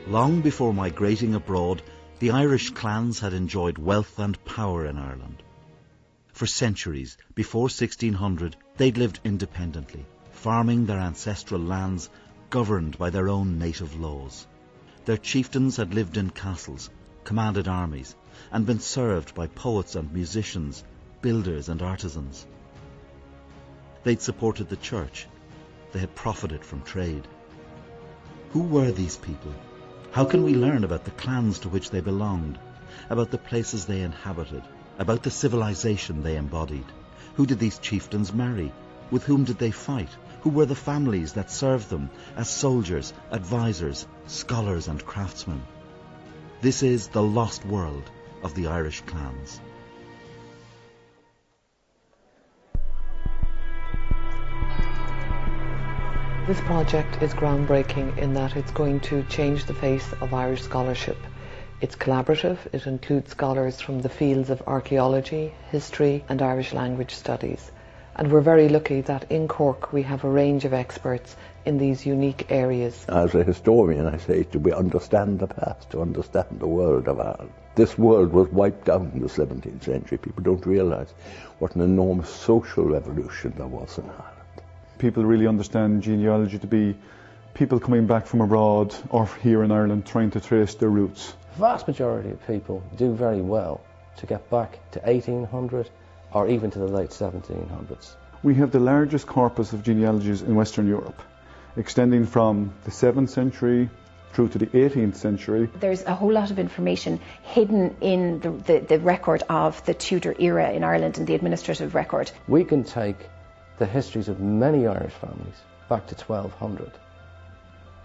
Long before migrating abroad, the Irish clans had enjoyed wealth and power in Ireland. For centuries, before 1600, they'd lived independently, farming their ancestral lands, governed by their own native laws. Their chieftains had lived in castles, commanded armies, and been served by poets and musicians, builders and artisans. They'd supported the church. They had profited from trade. Who were these people? How can we learn about the clans to which they belonged, about the places they inhabited, about the civilization they embodied? Who did these chieftains marry? With whom did they fight? Who were the families that served them as soldiers, advisors, scholars and craftsmen? This is the lost world of the Irish clans. This project is groundbreaking in that it's going to change the face of Irish scholarship. It's collaborative. It includes scholars from the fields of archaeology, history and Irish language studies. And we're very lucky that in Cork we have a range of experts in these unique areas. As a historian, I say, we understand the past, to understand the world of Ireland. This world was wiped out in the 17th century. People don't realise what an enormous social revolution there was in Ireland. People really understand genealogy to be people coming back from abroad or here in Ireland trying to trace their roots. The vast majority of people do very well to get back to 1800 or even to the late 1700s. We have the largest corpus of genealogies in Western Europe, extending from the 7th century through to the 18th century. There's a whole lot of information hidden in the record of the Tudor era in Ireland and the administrative record. We can take the histories of many Irish families back to 1200,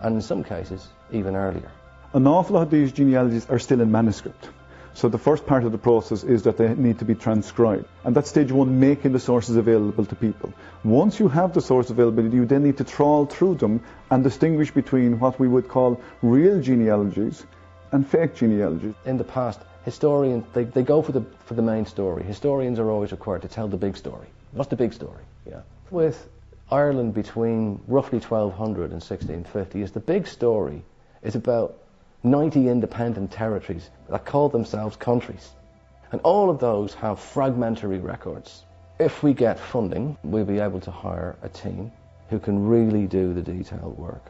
and in some cases even earlier. An awful lot of these genealogies are still in manuscript. So the first part of the process is that they need to be transcribed. And that's stage one, making the sources available to people. Once you have the source available, you then need to trawl through them and distinguish between what we would call real genealogies and fake genealogies. In the past, historians, they go for the main story. Historians are always required to tell the big story. What's the big story? Yeah. With Ireland between roughly 1200 and 1650, the big story is about 90 independent territories that call themselves countries. And all of those have fragmentary records. If we get funding, we'll be able to hire a team who can really do the detailed work.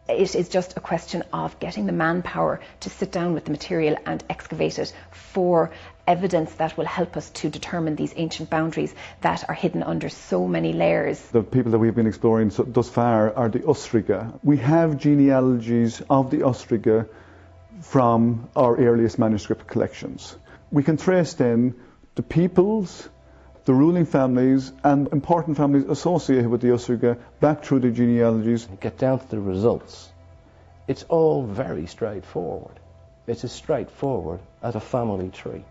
It is just a question of getting the manpower to sit down with the material and excavate it for evidence that will help us to determine these ancient boundaries that are hidden under so many layers. The people that we've been exploring thus far are the Ustriga. We have genealogies of the Ustriga from our earliest manuscript collections. We can trace then the peoples, the ruling families and important families associated with the Ustriga back through the genealogies. Get down to the results. It's all very straightforward. It's as straightforward as a family tree.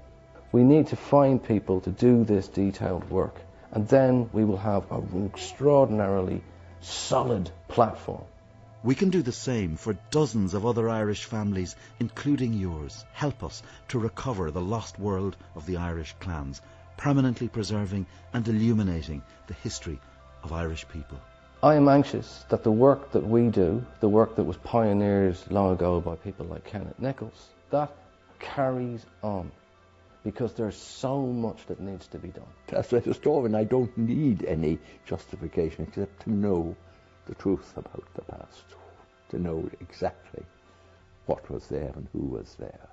We need to find people to do this detailed work, and then we will have an extraordinarily solid platform. We can do the same for dozens of other Irish families, including yours. Help us to recover the lost world of the Irish clans, permanently preserving and illuminating the history of Irish people. I am anxious that the work that we do, the work that was pioneered long ago by people like Kieran Nichols, that carries on, because there's so much that needs to be done. As a historian, I don't need any justification except to know the truth about the past, to know exactly what was there and who was there.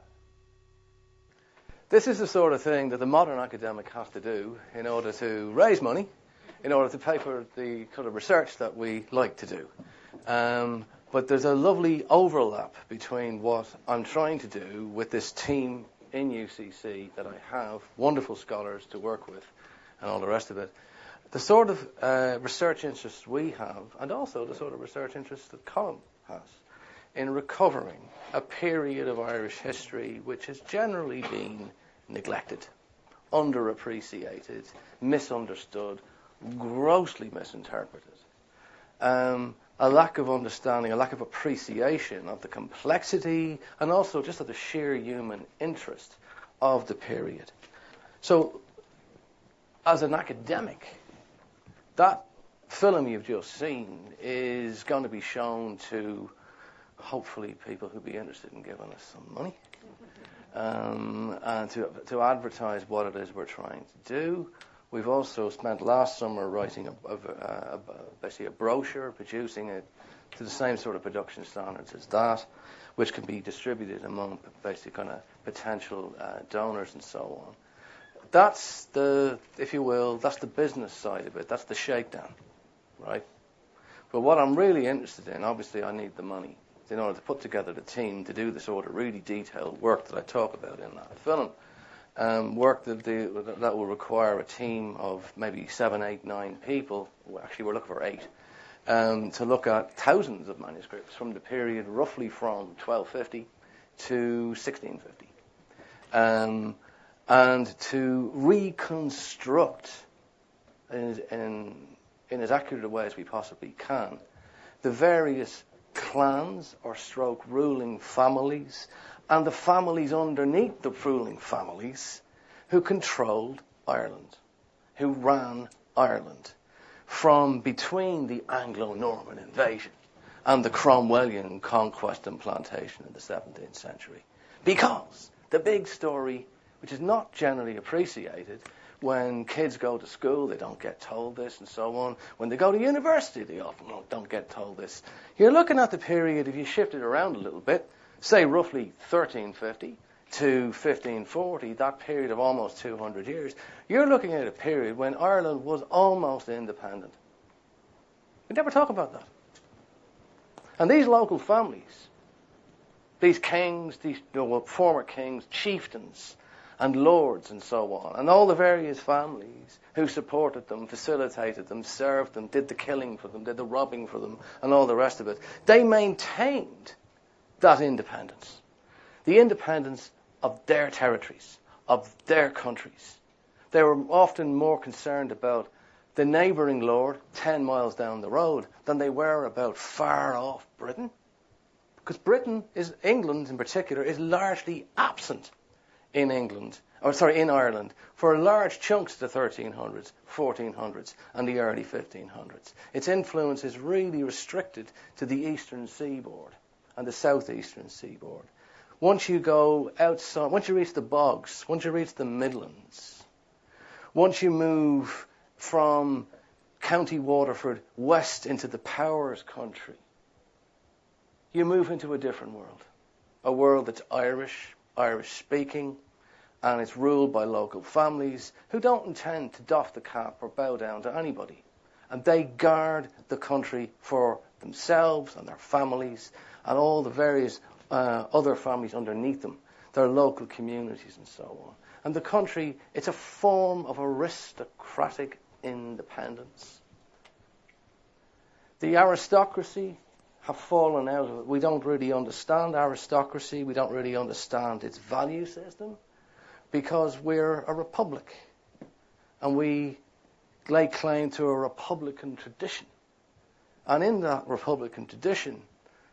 This is the sort of thing that the modern academic has to do in order to raise money, in order to pay for the kind of research that we like to do. But there's a lovely overlap between what I'm trying to do with this team in UCC that I have, wonderful scholars to work with and all the rest of it. The sort of research interests we have, and also the sort of research interests that Colin has, in recovering a period of Irish history which has generally been neglected, underappreciated, misunderstood, grossly misinterpreted. A lack of understanding, a lack of appreciation of the complexity and also just of the sheer human interest of the period. So, as an academic, that film you've just seen is going to be shown to hopefully people who'd be interested in giving us some money, and to advertise what it is we're trying to do. We've also spent last summer writing basically a brochure, producing it to the same sort of production standards as that, which can be distributed among basically kind of potential donors and so on. That's the, if you will, that's the business side of it. That's the shakedown, right? But what I'm really interested in, obviously I need the money in order to put together the team to do the sort of really detailed work that I talk about in that film. Work that will require a team of maybe 7, 8, 9 people. Well, actually, we're looking for 8. To look at thousands of manuscripts from the period roughly from 1250 to 1650. And to reconstruct in as accurate a way as we possibly can the various clans or stroke ruling families and the families underneath the ruling families who controlled Ireland, who ran Ireland from between the Anglo-Norman invasion and the Cromwellian conquest and plantation in the 17th century. Because the big story, which is not generally appreciated, when kids go to school, they don't get told this and so on. When they go to university, they often don't get told this. You're looking at the period, if you shift it around a little bit, say roughly 1350 to 1540, that period of almost 200 years, you're looking at a period when Ireland was almost independent. We never talk about that. And these local families, these kings, these former kings, chieftains, and lords and so on, and all the various families who supported them, facilitated them, served them, did the killing for them, did the robbing for them, and all the rest of it, they maintained that independence. The independence of their territories, of their countries. They were often more concerned about the neighbouring lord 10 miles down the road than they were about far off Britain. Because England in particular, is largely absent in Ireland for large chunks of the 1300s, 1400s, and the early 1500s. Its influence is really restricted to the eastern seaboard and the southeastern seaboard. Once you go outside, once you reach the bogs, once you reach the Midlands, once you move from County Waterford west into the Powers country, you move into a different world. A world that's Irish speaking, and it's ruled by local families who don't intend to doff the cap or bow down to anybody. And they guard the country for themselves and their families and all the various other families underneath them, their local communities and so on. And the country, it's a form of aristocratic independence. The aristocracy have fallen out of it. We don't really understand aristocracy. We don't really understand its value system because we're a republic and we lay claim to a republican tradition. And in that republican tradition,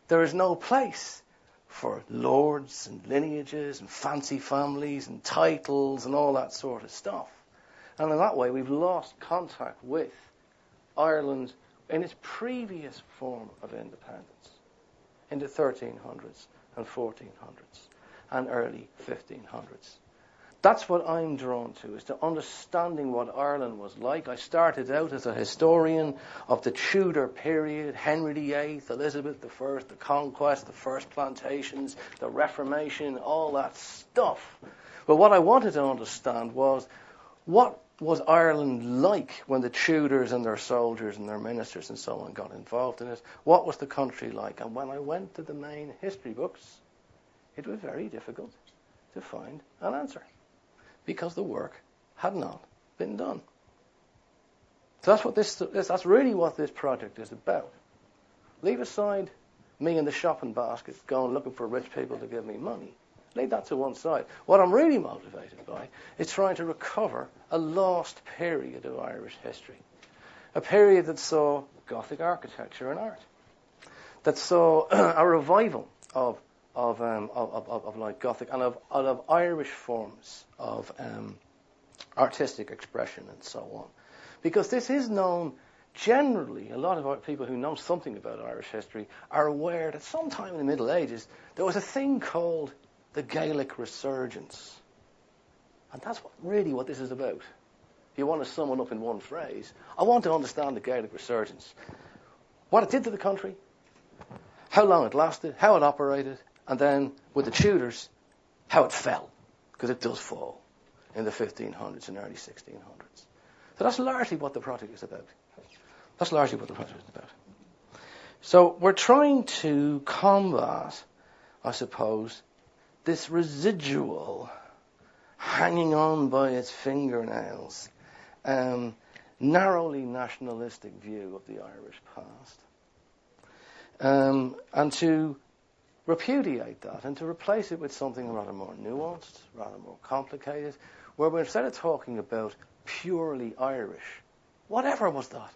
there is no place for lords and lineages and fancy families and titles and all that sort of stuff. And in that way, we've lost contact with Ireland in its previous form of independence in the 1300s and 1400s and early 1500s. That's what I'm drawn to, is to understanding what Ireland was like. I started out as a historian of the Tudor period, Henry VIII, Elizabeth I, the conquest, the first plantations, the Reformation, all that stuff. But what I wanted to understand was, what was Ireland like when the Tudors and their soldiers and their ministers and so on got involved in it? What was the country like? And when I went to the main history books, it was very difficult to find an answer, because the work had not been done. So that's really what this project is about. Leave aside me in the shopping basket going looking for rich people to give me money. Leave that to one side. What I'm really motivated by is trying to recover a lost period of Irish history. A period that saw Gothic architecture and art. That saw a revival of like Gothic and of Irish forms of artistic expression and so on. Because this is known generally, a lot of our people who know something about Irish history are aware that sometime in the Middle Ages there was a thing called the Gaelic resurgence. And that's really what this is about. If you want to sum it up in one phrase, I want to understand the Gaelic resurgence. What it did to the country, how long it lasted, how it operated, and then with the Tudors, how it fell. Because it does fall in the 1500s and early 1600s. So that's largely what the project is about. So we're trying to combat, I suppose, this residual, hanging on by its fingernails, narrowly nationalistic view of the Irish past. And to repudiate that and to replace it with something rather more nuanced, rather more complicated, where we're instead of talking about purely Irish, whatever was that?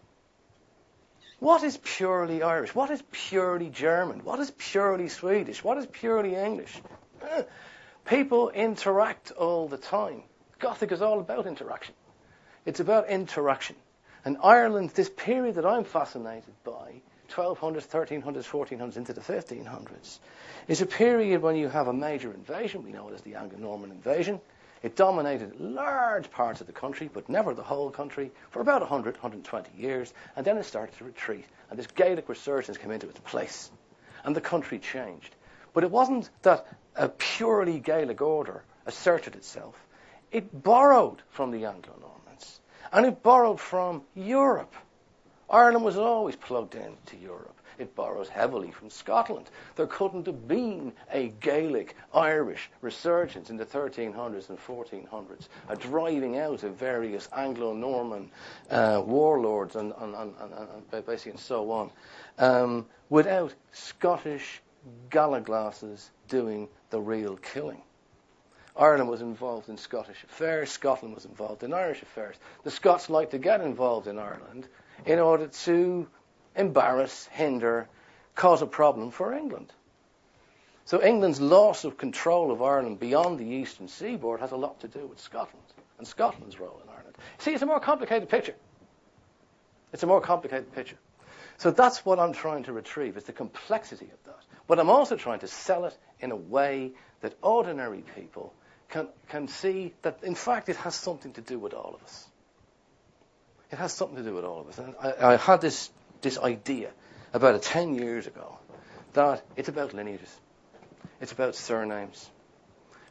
What is purely Irish? What is purely German? What is purely Swedish? What is purely English? People interact all the time. Gothic is all about interaction. It's about interaction. And Ireland, this period that I'm fascinated by, 1200s, 1300s, 1400s into the 1500s, is a period when you have a major invasion. We know it as the Anglo-Norman invasion. It dominated large parts of the country, but never the whole country, for about 100, 120 years, and then it started to retreat, and this Gaelic resurgence came into its place, and the country changed. But it wasn't that a purely Gaelic order asserted itself. It borrowed from the Anglo-Normans, and it borrowed from Europe. Ireland was always plugged into Europe. It borrows heavily from Scotland. There couldn't have been a Gaelic Irish resurgence in the 1300s and 1400s, a driving out of various Anglo-Norman warlords and basically and so on, without Scottish gallaglasses doing the real killing. Ireland was involved in Scottish affairs. Scotland was involved in Irish affairs. The Scots liked to get involved in Ireland in order to embarrass, hinder, cause a problem for England. So England's loss of control of Ireland beyond the eastern seaboard has a lot to do with Scotland and Scotland's role in Ireland. See, it's a more complicated picture. So that's what I'm trying to retrieve, is the complexity of that. But I'm also trying to sell it in a way that ordinary people can see that, in fact, it has something to do with all of us. It has something to do with all of us. And I had this idea about 10 years ago that it's about lineages. It's about surnames.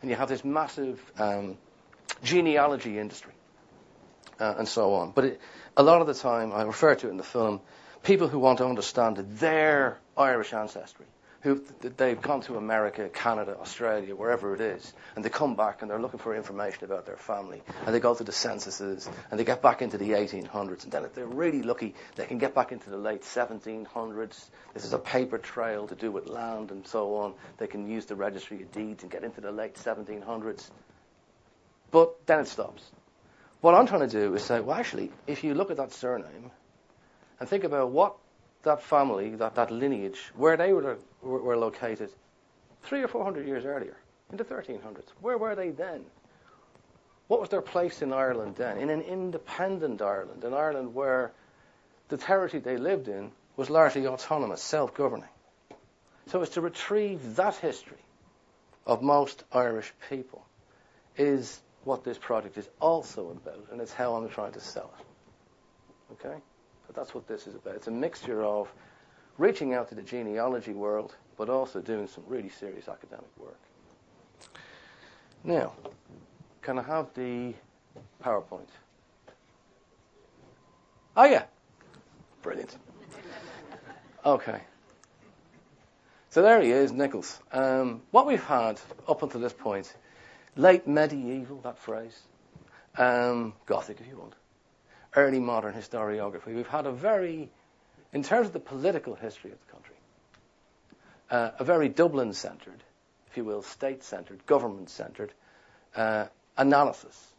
And you have this massive genealogy industry and so on. But a lot of the time, I refer to it in the film, people who want to understand their Irish ancestry, they've gone to America, Canada, Australia, wherever it is, and they come back and they're looking for information about their family, and they go to the censuses, and they get back into the 1800s, and then if they're really lucky, they can get back into the late 1700s. This is a paper trail to do with land and so on. They can use the registry of deeds and get into the late 1700s. But then it stops. What I'm trying to do is say, well, actually, if you look at that surname and think about what that family, that lineage, where they were located 300 or 400 years earlier, in the 1300s. Where were they then? What was their place in Ireland then? In an independent Ireland, an Ireland where the territory they lived in was largely autonomous, self-governing. So it's to retrieve that history of most Irish people is what this project is also about, and it's how I'm trying to sell it. Okay? So that's what this is about. It's a mixture of reaching out to the genealogy world, but also doing some really serious academic work. Now, can I have the PowerPoint? Oh, yeah. Brilliant. Okay. So there he is, Nichols. What we've had up until this point, late medieval, that phrase, Gothic if you want, early modern historiography. We've had in terms of the political history of the country, a very Dublin-centred, if you will, state-centred, government-centred analysis.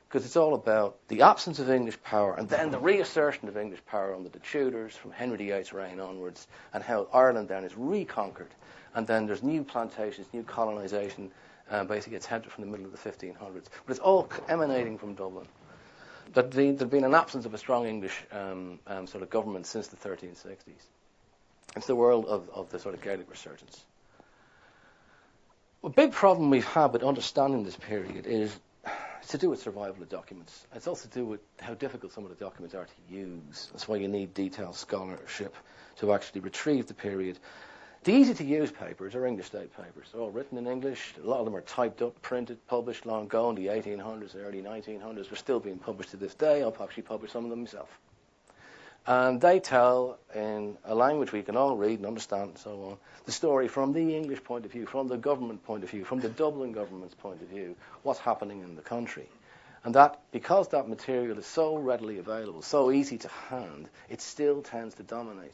Because it's all about the absence of English power and then the reassertion of English power under the Tudors from Henry VIII's reign onwards, and how Ireland then is reconquered. And then there's new plantations, new colonisation, basically attempted from the middle of the 1500s. But it's all emanating from Dublin. that there'd been an absence of a strong English sort of government since the 1360s. It's the world of the sort of Gaelic resurgence. A big problem we've had with understanding this period is it's to do with survival of documents. It's also to do with how difficult some of the documents are to use. That's why you need detailed scholarship to actually retrieve the period. The easy-to-use papers are English state papers. They're all written in English. A lot of them are typed up, printed, published long ago in the 1800s, early 1900s. They're still being published to this day. I've actually published some of them myself. And they tell, in a language we can all read and understand and so on, the story from the English point of view, from the government point of view, from the Dublin government's point of view, what's happening in the country. And that, because that material is so readily available, so easy to hand, it still tends to dominate.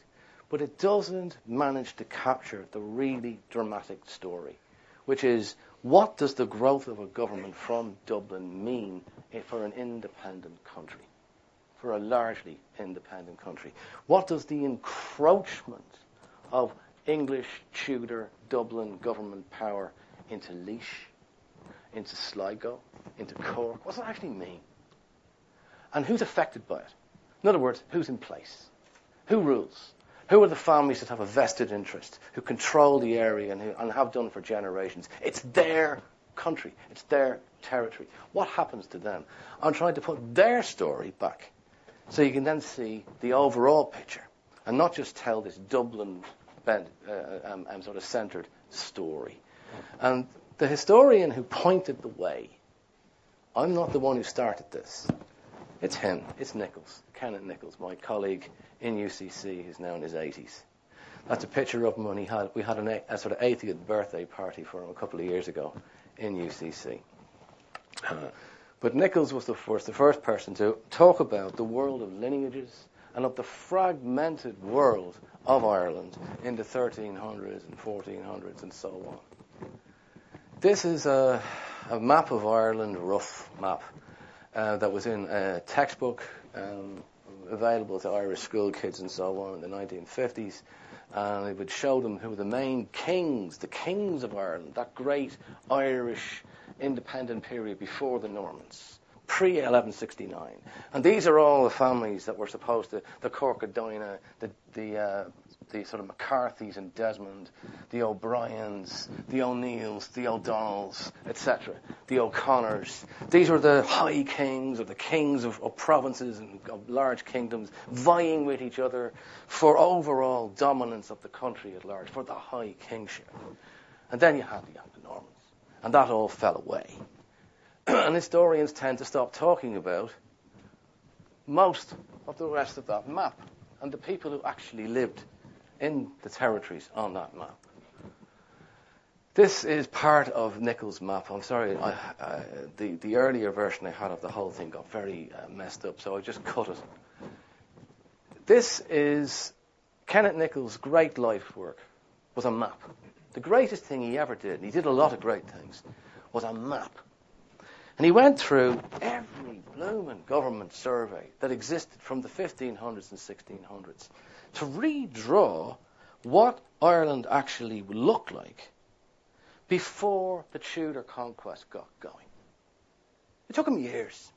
But it doesn't manage to capture the really dramatic story, which is, what does the growth of a government from Dublin mean for an independent country? For a largely independent country. What does the encroachment of English, Tudor, Dublin government power into Laois, into Sligo, into Cork, what does that actually mean? And who's affected by it? In other words, who's in place? Who rules? Who are the families that have a vested interest, who control the area and have done for generations? It's their country. It's their territory. What happens to them? I'm trying to put their story back, so you can then see the overall picture and not just tell this Dublin sort of centred story. And the historian who pointed the way, I'm not the one who started this. It's him. It's Nichols, Kieran Nichols, my colleague in UCC, who's now in his 80s. That's a picture of him when we had a sort of 80th birthday party for him a couple of years ago in UCC. But Nichols was the first person to talk about the world of lineages and of the fragmented world of Ireland in the 1300s and 1400s and so on. This is a map of Ireland, a rough map, that was in a textbook available to Irish school kids and so on in the 1950s. And it would show them who were the main kings, the kings of Ireland, that great Irish independent period before the Normans, pre-1169. And these are all the families that were supposed to, the Corcadoina, the sort of McCarthys and Desmond, the O'Briens, the O'Neills, the O'Donnells, etc., the O'Connors. These were the high kings, or the kings of provinces and of large kingdoms, vying with each other for overall dominance of the country at large, for the high kingship. And then you had the Normans. And that all fell away. And historians tend to stop talking about most of the rest of that map and the people who actually lived in the territories on that map. This is part of Nichols' map. I'm sorry, the earlier version I had of the whole thing got very messed up, so I just cut it. This is Kenneth Nichols' great life work, was a map. The greatest thing he ever did, and he did a lot of great things, was a map. And he went through every blooming government survey that existed from the 1500s and 1600s to redraw what Ireland actually would look like before the Tudor conquest got going. It took him years.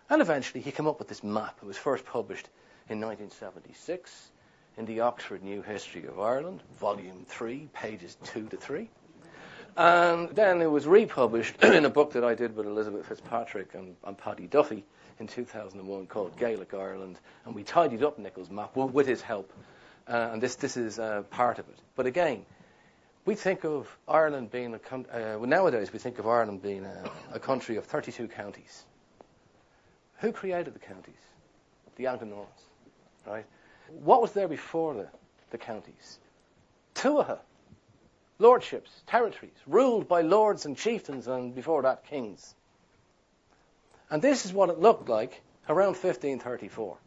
And eventually he came up with this map. It was first published in 1976 in the Oxford New History of Ireland, Volume 3, pages 2 to 3. And then it was republished in a book that I did with Elizabeth Fitzpatrick and Paddy Duffy in 2001 called Gaelic Ireland. And we tidied up Nichols' map with his help. And this is part of it. But again, we think of Ireland being a country, nowadays we think of Ireland being a country of 32 counties. Who created the counties? The Anglo-Normans, right? What was there before the counties? Tuatha, lordships, territories, ruled by lords and chieftains, and before that, kings. And this is what it looked like around 1534.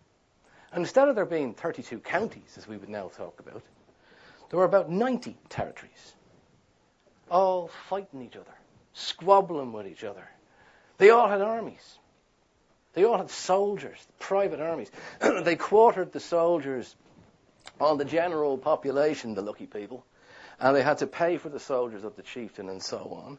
And instead of there being 32 counties, as we would now talk about, there were about 90 territories, all fighting each other, squabbling with each other. They all had armies. They all had soldiers, private armies. They quartered the soldiers on the general population, the lucky people, and they had to pay for the soldiers of the chieftain and so on,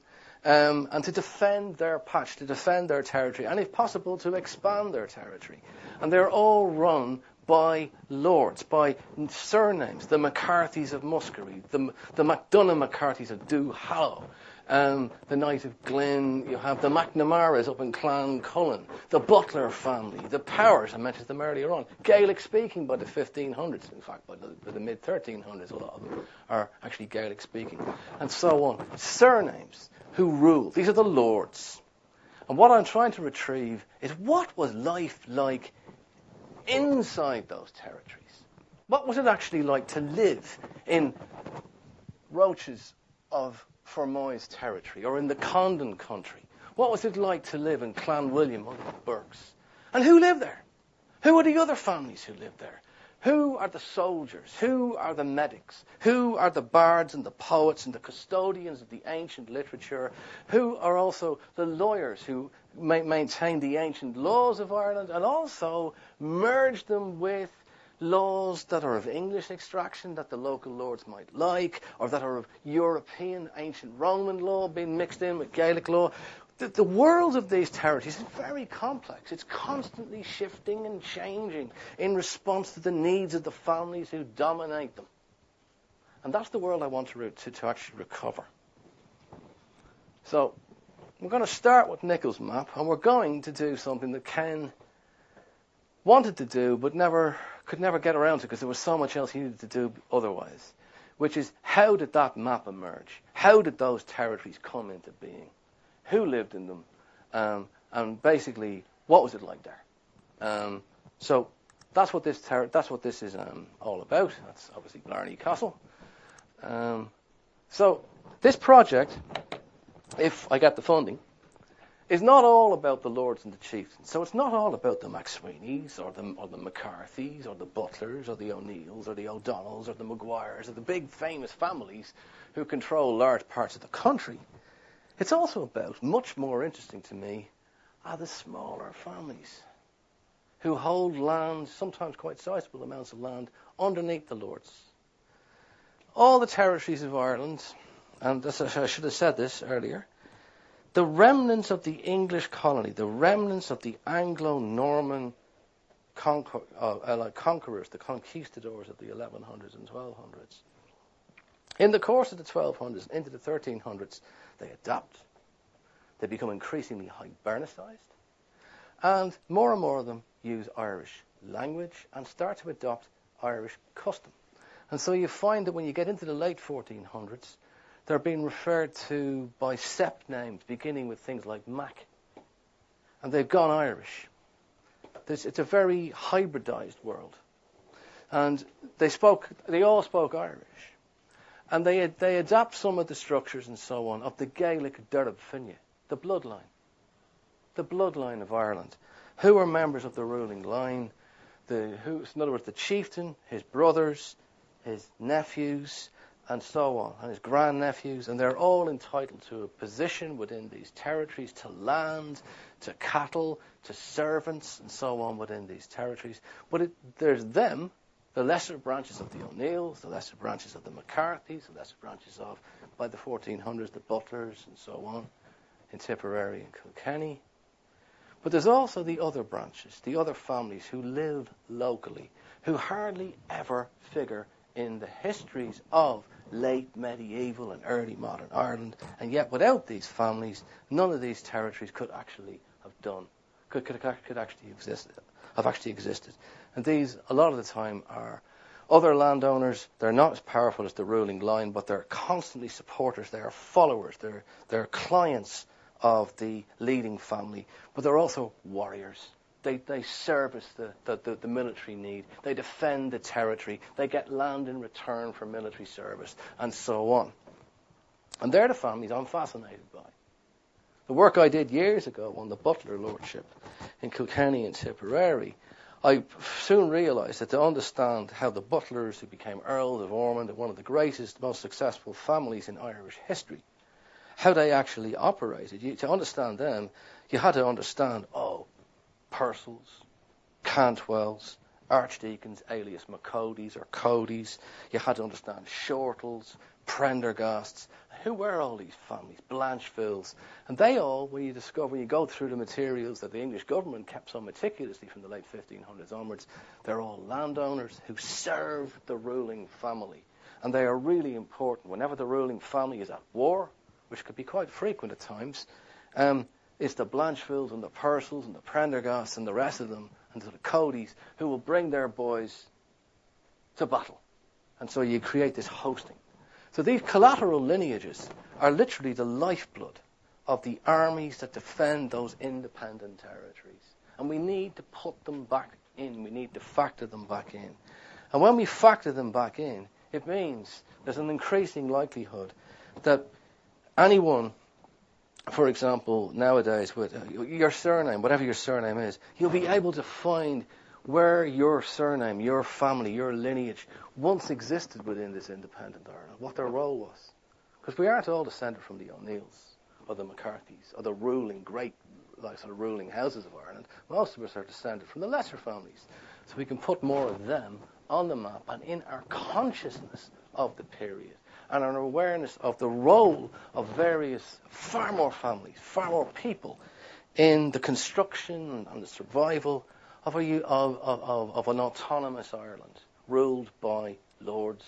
and to defend their patch, to defend their territory, and if possible to expand their territory. And they're all run by lords, by surnames, the McCarthys of Muskerry, the MacDonagh McCarthys of Duhallow, the Knight of Glyn, you have the McNamara's up in Clan Cullen, the Butler family, the Powers, I mentioned them earlier on, Gaelic speaking by the 1500s, in fact by the mid-1300s a lot of them are actually Gaelic speaking, and so on. Surnames who rule, these are the lords. And what I'm trying to retrieve is what was life like inside those territories. What was it actually like to live in Roaches of Fermoy's territory or in the Condon country? What was it like to live in Clan William under the Burkes? And who lived there? Who are the other families who lived there? Who are the soldiers? Who are the medics? Who are the bards and the poets and the custodians of the ancient literature? Who are also the lawyers who maintain the ancient laws of Ireland and also merge them with laws that are of English extraction that the local lords might like, or that are of European ancient Roman law being mixed in with Gaelic law? The world of these territories is very complex. It's constantly shifting and changing in response to the needs of the families who dominate them. And that's the world I want to actually recover. So we're going to start with Nichols' map, and we're going to do something that Ken wanted to do but could never get around to because there was so much else he needed to do otherwise, which is how did that map emerge? How did those territories come into being? Who lived in them, and basically what was it like there? So that's what this is all about. That's obviously Blarney Castle. So this project, if I get the funding, is not all about the lords and the chieftains. So it's not all about the McSweeneys or the McCarthys or the Butlers or the O'Neills or the O'Donnells or the Maguires or the big famous families who control large parts of the country. It's also about, much more interesting to me, are the smaller families who hold land, sometimes quite sizable amounts of land, underneath the lords. All the territories of Ireland, and I should have said this earlier, the remnants of the English colony, the remnants of the Anglo-Norman conquerors, the conquistadors of the 1100s and 1200s. In the course of the 1200s into the 1300s, they adapt. They become increasingly hibernicized. And more of them use Irish language and start to adopt Irish custom. And so you find that when you get into the late 1400s, they're being referred to by sept names beginning with things like Mac. And they've gone Irish. It's a very hybridized world. And they all spoke Irish. And they adapt some of the structures and so on of the Gaelic Derb Finne, the bloodline of Ireland. Who are members of the ruling line? In other words, the chieftain, his brothers, his nephews, and so on, and his grandnephews, and they're all entitled to a position within these territories, to land, to cattle, to servants, and so on within these territories. But there's them, the lesser branches of the O'Neills, the lesser branches of the McCarthys, the lesser branches of, by the 1400s, the Butlers, and so on, in Tipperary and Kilkenny. But there's also the other branches, the other families who live locally, who hardly ever figure in the histories of late medieval and early modern Ireland, and yet without these families, none of these territories could actually have actually existed. And these, a lot of the time, are other landowners. They're not as powerful as the ruling line, but they're constantly supporters. They are followers. They're clients of the leading family, but they're also warriors. They service the military need. They defend the territory. They get land in return for military service, and so on. And they're the families I'm fascinated by. The work I did years ago on the Butler lordship in Kilkenny and Tipperary, I soon realised that to understand how the Butlers, who became Earls of Ormond, one of the greatest, most successful families in Irish history, how they actually operated, to understand them, you had to understand, Purcells, Cantwells, archdeacons alias McCodies or Codies. You had to understand Shortles, Prendergasts. Who were all these families? Blanchvilles. And they all, when you go through the materials that the English government kept so meticulously from the late 1500s onwards, they're all landowners who served the ruling family. And they are really important. Whenever the ruling family is at war, which could be quite frequent at times, it's the Blanchvilles and the Purcells and the Prendergasts and the rest of them, and the Codies, who will bring their boys to battle. And so you create this hosting. So these collateral lineages are literally the lifeblood of the armies that defend those independent territories. And we need to put them back in. We need to factor them back in. And when we factor them back in, it means there's an increasing likelihood that anyone, for example, nowadays with your surname, whatever your surname is, you'll be able to find where your surname, your family, your lineage once existed within this independent Ireland, what their role was. Because we aren't all descended from the O'Neills or the McCarthys or the great ruling houses of Ireland. Most of us are descended from the lesser families. So we can put more of them on the map and in our consciousness of the period and our awareness of the role of various, far more families, far more people in the construction and the survival of an autonomous Ireland ruled by lords,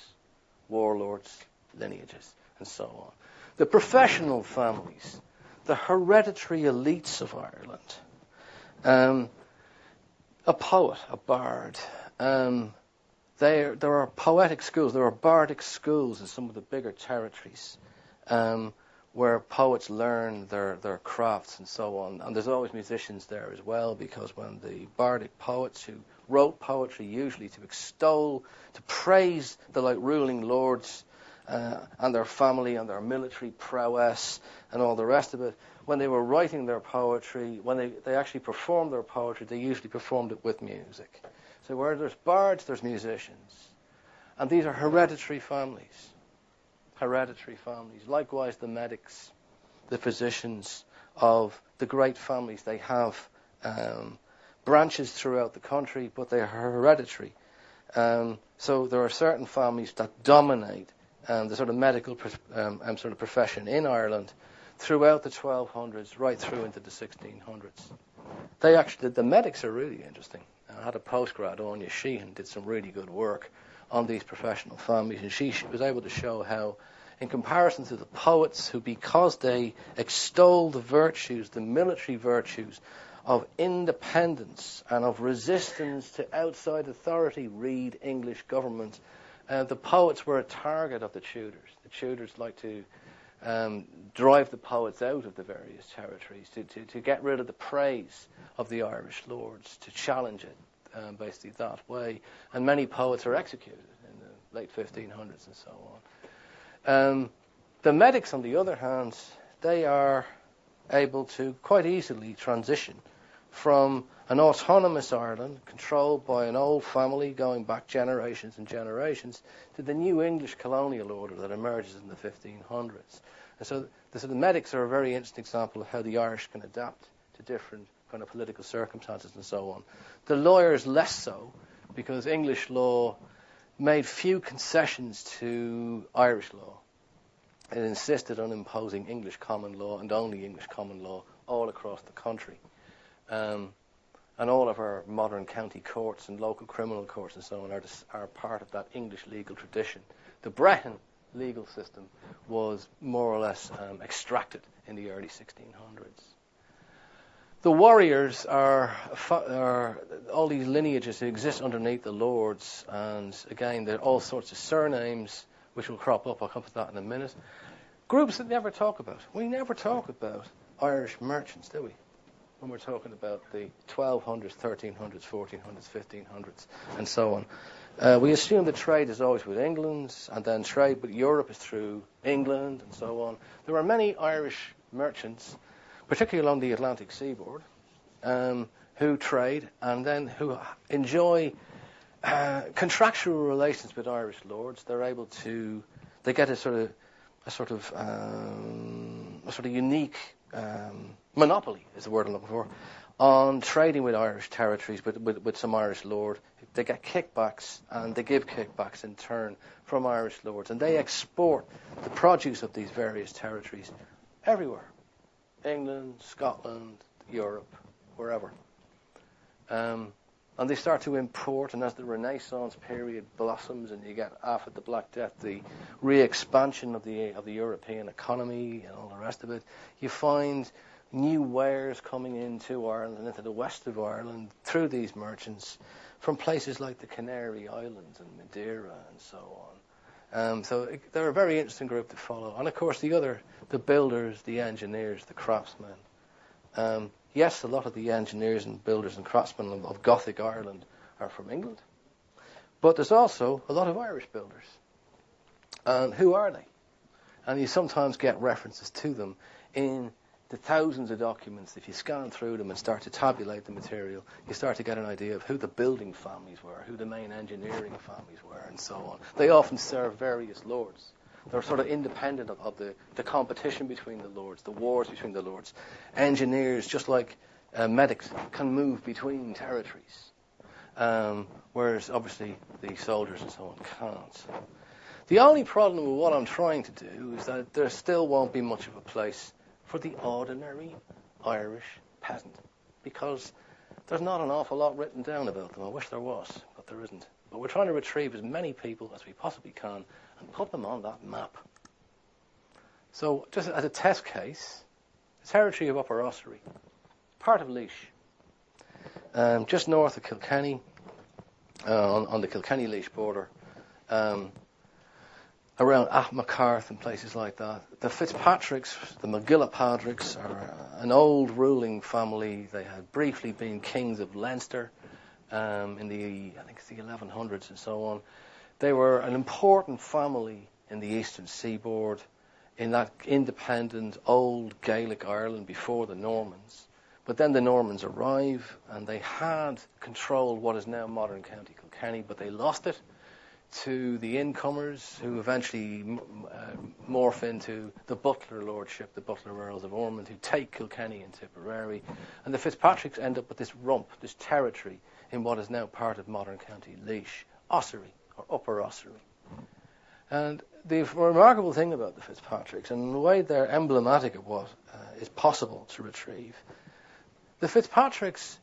warlords, lineages, and so on. The professional families, the hereditary elites of Ireland, a poet, a bard. There are poetic schools, there are bardic schools in some of the bigger territories where poets learn their crafts and so on. And there's always musicians there as well, because when the bardic poets who wrote poetry usually to extol, to praise the ruling lords and their family and their military prowess and all the rest of it, when they were writing their poetry, when they actually performed their poetry, they usually performed it with music. So where there's bards, there's musicians. And these are hereditary families. Hereditary families. Likewise, the medics, the physicians of the great families. They have branches throughout the country, but they are hereditary. So there are certain families that dominate the sort of medical sort of profession in Ireland throughout the 1200s, right through into the 1600s. The medics are really interesting. I had a postgrad, Anya Sheehan, did some really good work on these professional families, and she was able to show how, in comparison to the poets who, because they extol the virtues, the military virtues of independence and of resistance to outside authority, read English government, the poets were a target of the Tudors. The Tudors like to drive the poets out of the various territories, to get rid of the praise of the Irish lords, to challenge it basically that way. And many poets are executed in the late 1500s and so on. The medics, on the other hand, they are able to quite easily transition from an autonomous Ireland controlled by an old family going back generations and generations to the new English colonial order that emerges in the 1500s. And so the medics are a very interesting example of how the Irish can adapt to different kind of political circumstances and so on. The lawyers less so, because English law made few concessions to Irish law. It insisted on imposing English common law and only English common law all across the country. And all of our modern county courts and local criminal courts and so on are part of that English legal tradition. The Brehon legal system was more or less extracted in the early 1600s. The warriors are all these lineages that exist underneath the lords, and again, there are all sorts of surnames which will crop up. I'll come to that in a minute. Groups that never talk about. We never talk about Irish merchants, do we? When we're talking about the 1200s, 1300s, 1400s, 1500s, and so on. We assume that trade is always with England, and then trade with Europe is through England, and so on. There are many Irish merchants, particularly along the Atlantic seaboard, who trade and then who enjoy contractual relations with Irish lords. They get a sort of unique monopoly, is the word I'm looking for, on trading with Irish territories, with some Irish lord. They get kickbacks, and they give kickbacks in turn from Irish lords, and they export the produce of these various territories everywhere. England, Scotland, Europe, wherever. And they start to import, and as the Renaissance period blossoms and you get, after the Black Death, the re-expansion of the European economy and all the rest of it, you find new wares coming into Ireland and into the west of Ireland through these merchants from places like the Canary Islands and Madeira and so on. So they're a very interesting group to follow. And of course the builders, the engineers, the craftsmen. Yes, a lot of the engineers and builders and craftsmen of Gothic Ireland are from England. But there's also a lot of Irish builders. And who are they? And you sometimes get references to them in the thousands of documents. If you scan through them and start to tabulate the material, you start to get an idea of who the building families were, who the main engineering families were, and so on. They often serve various lords. They're sort of independent of the competition between the lords, the wars between the lords. Engineers, just like medics, can move between territories, whereas obviously the soldiers and so on can't. The only problem with what I'm trying to do is that there still won't be much of a place for the ordinary Irish peasant, because there's not an awful lot written down about them. I wish there was, but there isn't. But we're trying to retrieve as many people as we possibly can and put them on that map. So, just as a test case, the territory of Upper Ossory, part of Laois, just north of Kilkenny, on the Kilkenny-Laois border, around Achmacarth and places like that. The Fitzpatricks, the Patricks, are an old ruling family. They had briefly been kings of Leinster in the 1100s and so on. They were an important family in the eastern seaboard, in that independent old Gaelic Ireland before the Normans. But then the Normans arrive, and they had controlled what is now modern County Kilkenny, but they lost it to the incomers, who eventually morph into the Butler Lordship, the Butler Earls of Ormond, who take Kilkenny and Tipperary. And the Fitzpatricks end up with this rump, this territory, in what is now part of modern County Laois, Ossory, or Upper Ossory. And the remarkable thing about the Fitzpatricks, and the way they're emblematic of what is possible to retrieve, the Fitzpatricks,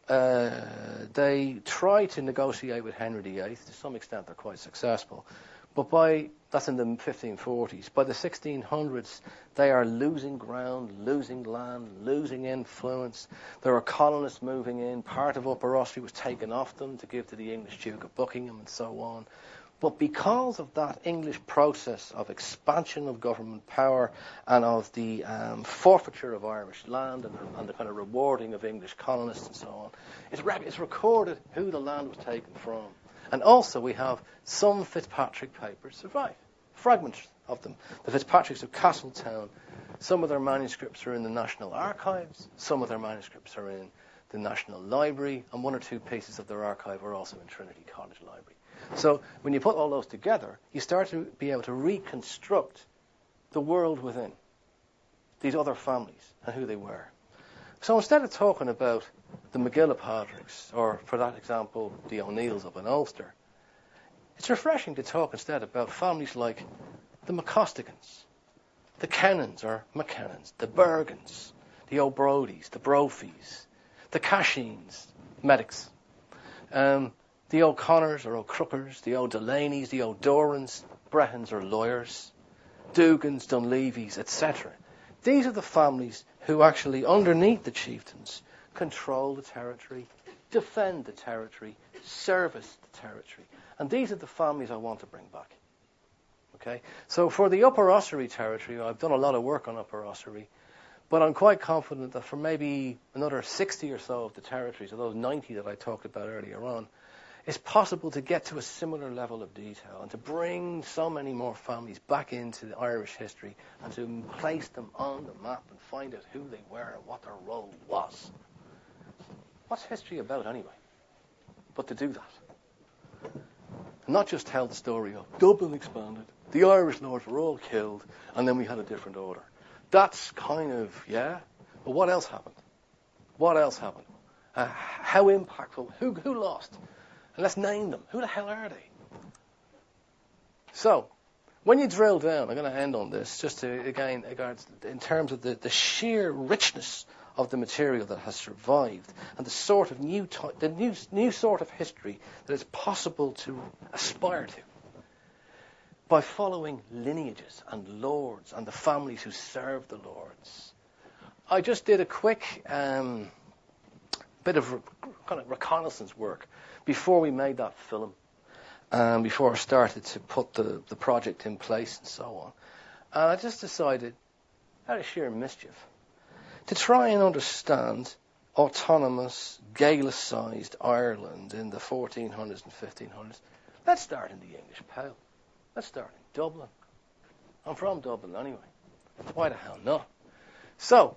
they try to negotiate with Henry VIII. To some extent, they're quite successful. But that's in the 1540s. By the 1600s, they are losing ground, losing land, losing influence. There are colonists moving in. Part of Upper Ossory was taken off them to give to the English Duke of Buckingham and so on. But because of that English process of expansion of government power and of the forfeiture of Irish land and the kind of rewarding of English colonists and so on, it's recorded who the land was taken from. And also we have some Fitzpatrick papers survive, fragments of them. The Fitzpatricks of Castletown, some of their manuscripts are in the National Archives, some of their manuscripts are in the National Library, and one or two pieces of their archive are also in Trinity College Library. So when you put all those together, you start to be able to reconstruct the world within these other families and who they were. So instead of talking about the Patricks, or for that example, the O'Neills up in Ulster, it's refreshing to talk instead about families like the McCostigans, the Kennans or McKennans, the Bergens, the O'Brodys, the Brophies, the Casheens, medics, the O'Connors or O'Crookers, the O'Delaneys, the O'Dorans, Brehons or lawyers, Dugans, Dunleavys, etc. These are the families who actually, underneath the chieftains, control the territory, defend the territory, service the territory. And these are the families I want to bring back. Okay? So for the Upper Ossory territory, I've done a lot of work on Upper Ossory, but I'm quite confident that for maybe another 60 or so of the territories, of those 90 that I talked about earlier on, it's possible to get to a similar level of detail and to bring so many more families back into the Irish history and to place them on the map and find out who they were and what their role was. What's history about anyway? But to do that. And not just tell the story of Dublin expanded, the Irish lords were all killed, and then we had a different order. That's kind of, yeah, but what else happened? What else happened? How impactful? Who lost? And let's name them. Who the hell are they? So, when you drill down, I'm going to end on this, just to, again, in terms of the sheer richness of the material that has survived and the sort of new sort of history that is possible to aspire to by following lineages and lords and the families who served the lords. I just did a quick bit of kind of reconnaissance work before we made that film, before I started to put the project in place and so on. And I just decided, out of sheer mischief, to try and understand autonomous, Gaelicised Ireland in the 1400s and 1500s. Let's start in the English Pale. Let's start in Dublin. I'm from Dublin anyway. Why the hell not? So,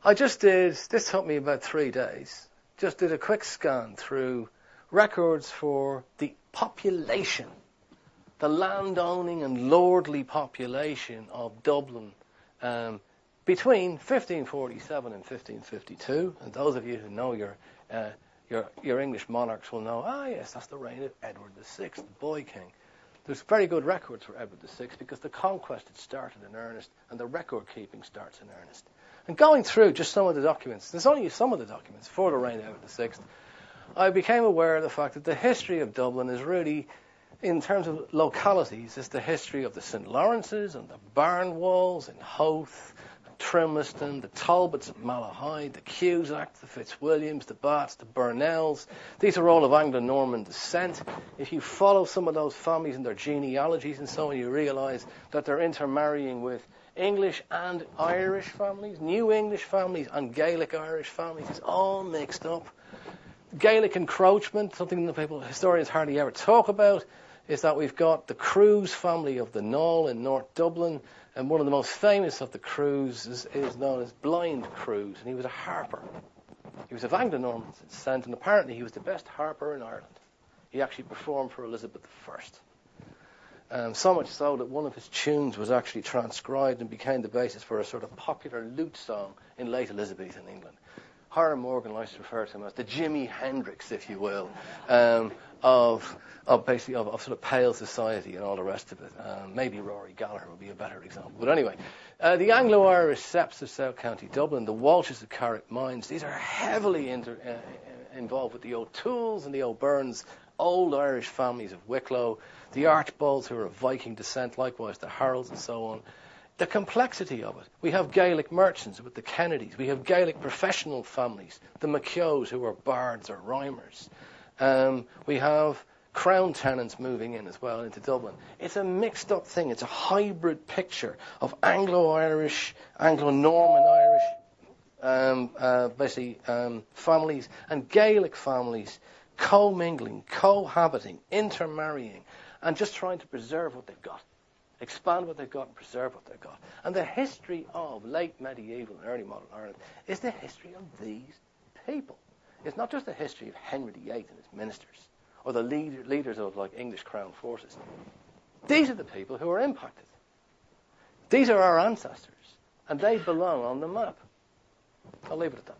I just did, this took me about 3 days, just did a quick scan through records for the population, the land-owning and lordly population of Dublin between 1547 and 1552. And those of you who know your English monarchs will know, yes, that's the reign of Edward VI, the boy king. There's very good records for Edward VI because the conquest had started in earnest and the record keeping starts in earnest. And going through just some of the documents, there's only some of the documents for the reign of Edward VI, I became aware of the fact that the history of Dublin is really, in terms of localities, is the history of the St. Lawrences and the Barnwalls and Howth, Trimleston, the Talbots at Malahide, the Cusacks, the Fitzwilliams, the Batts, the Burnells. These are all of Anglo-Norman descent. If you follow some of those families and their genealogies and so on, you realise that they're intermarrying with English and Irish families, New English families and Gaelic Irish families. It's all mixed up. Gaelic encroachment, something that historians hardly ever talk about, is that we've got the Crews family of the Knoll in North Dublin, and one of the most famous of the Crews is known as Blind Crews, and he was a harper. He was of Anglo-Norman descent, and apparently he was the best harper in Ireland. He actually performed for Elizabeth I. So much so that one of his tunes was actually transcribed and became the basis for a sort of popular lute song in late Elizabethan England. Hiram Morgan likes to refer to him as the Jimi Hendrix, if you will, of sort of pale society and all the rest of it. Maybe Rory Gallagher would be a better example. But anyway, the Anglo-Irish Septs of South County Dublin, the Walshes of Carrick Mines, these are heavily involved with the O'Tooles and the O'Byrnes, old Irish families of Wicklow, the Archbolds who are of Viking descent, likewise the Harolds and so on. The complexity of it. We have Gaelic merchants with the Kennedys. We have Gaelic professional families, the McKeows who are bards or rhymers. We have crown tenants moving in as well into Dublin. It's a mixed up thing. It's a hybrid picture of Anglo-Irish, Anglo-Norman Irish, families and Gaelic families co-mingling, cohabiting, intermarrying, and just trying to preserve what they've got. Expand what they've got and preserve what they've got. And the history of late medieval and early modern Ireland is the history of these people. It's not just the history of Henry VIII and his ministers, or the leaders of like English crown forces. These are the people who are impacted. These are our ancestors, and they belong on the map. I'll leave it at that.